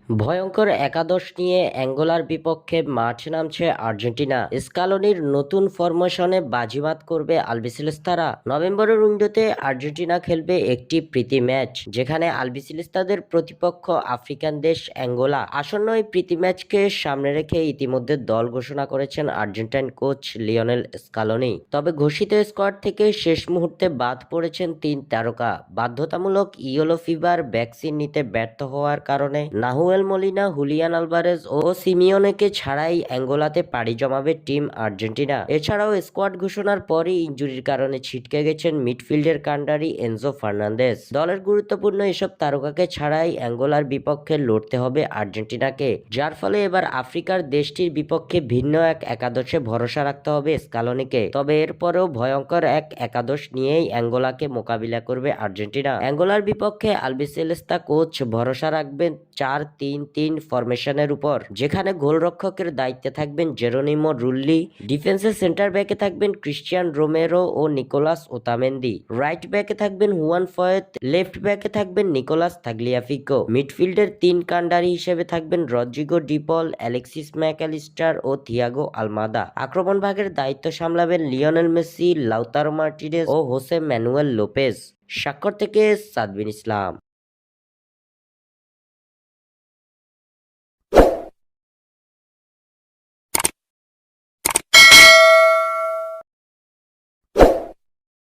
ভয়ঙ্কর একাদশ নিয়ে অ্যাঙ্গোলার বিপক্ষে মাঠে নামছে আর্জেন্টিনা। স্কালোনির নতুন ফরমেশনে বাজিমাত করবে আলবিসেলেস্তারা। নভেম্বরের উইন্ডোতে আর্জেন্টিনা খেলবে একটি প্রীতি ম্যাচ, যেখানে আলবিসেলেস্তাদের প্রতিপক্ষ আফ্রিকান দেশ অ্যাঙ্গোলা। আসন্ন এই প্রীতি ম্যাচকে সামনে রেখে ইতিমধ্যে দল ঘোষণা করেছেন আর্জেন্টাইন কোচ লিওনেল স্কালোনি। তবে ঘোষিত স্কোয়াড থেকে শেষ মুহূর্তে বাদ পড়েছেন 3 তারকা। বাধ্যতামূলক ইয়েলো ফিভার ভ্যাকসিন নিতে ব্যর্থ হওয়ার কারণে নাহুয়েল মলিনা, হুলিয়ান আলভারেজ ও সিমিওনেকে ছাড়াই অ্যাঙ্গোলাতে পাড়ি জমাবে টিম আর্জেন্টিনা। এছাড়াও স্কোয়াড ঘোষণার পরই ইনজুরির কারণে ছিটকে গেছেন মিডফিল্ডের কান্ডারি এনজো ফার্নান্দেজ। দলের গুরুত্বপূর্ণ এসব তারকাকে ছাড়াই অ্যাঙ্গোলার বিপক্ষে লড়তে হবে আর্জেন্টিনাকে, যার ফলে এবার আফ্রিকার দেশটির বিপক্ষে ভিন্ন এক একাদশে ভরসা রাখতে হবে স্কালোনিকে। তবে এরপরেও ভয়ঙ্কর এক একাদশ নিয়েই অ্যাঙ্গোলাকে মোকাবিলা করবে আর্জেন্টিনা। অ্যাঙ্গোলার বিপক্ষে আলবিসেলেস্তা কোচ ভরসা রাখবেন 4-3-3 ফরমেশনের উপর, যেখানে গোলরক্ষকের দায়িত্বে থাকবেন জেরোনিমো রুল্লি, ডিফেন্সে সেন্টার ব্যাকে থাকবেন ক্রিস্টিয়ান রোমেরো ও নিকোলাস ওতামেন্দি, রাইট ব্যাকে থাকবেন হুয়ান ফয়েত, লেফট ব্যাকে থাকবেন নিকোলাস তাগলিয়াফিকো, মিডফিল্ডের 3 কান্ডারি হিসেবে থাকবেন রদ্রিগো ডিপল, অ্যালেক্সিস ম্যাকঅ্যালিস্টার ও থিয়াগো আলমাদা। আক্রমণ ভাগের দায়িত্ব সামলাবেন লিওনেল মেসি, লাউতারো মার্টিনেজ ও হোসে ম্যানুয়েল লোপেজ। স্বাক্ষর থেকে সাদবিন ইসলাম।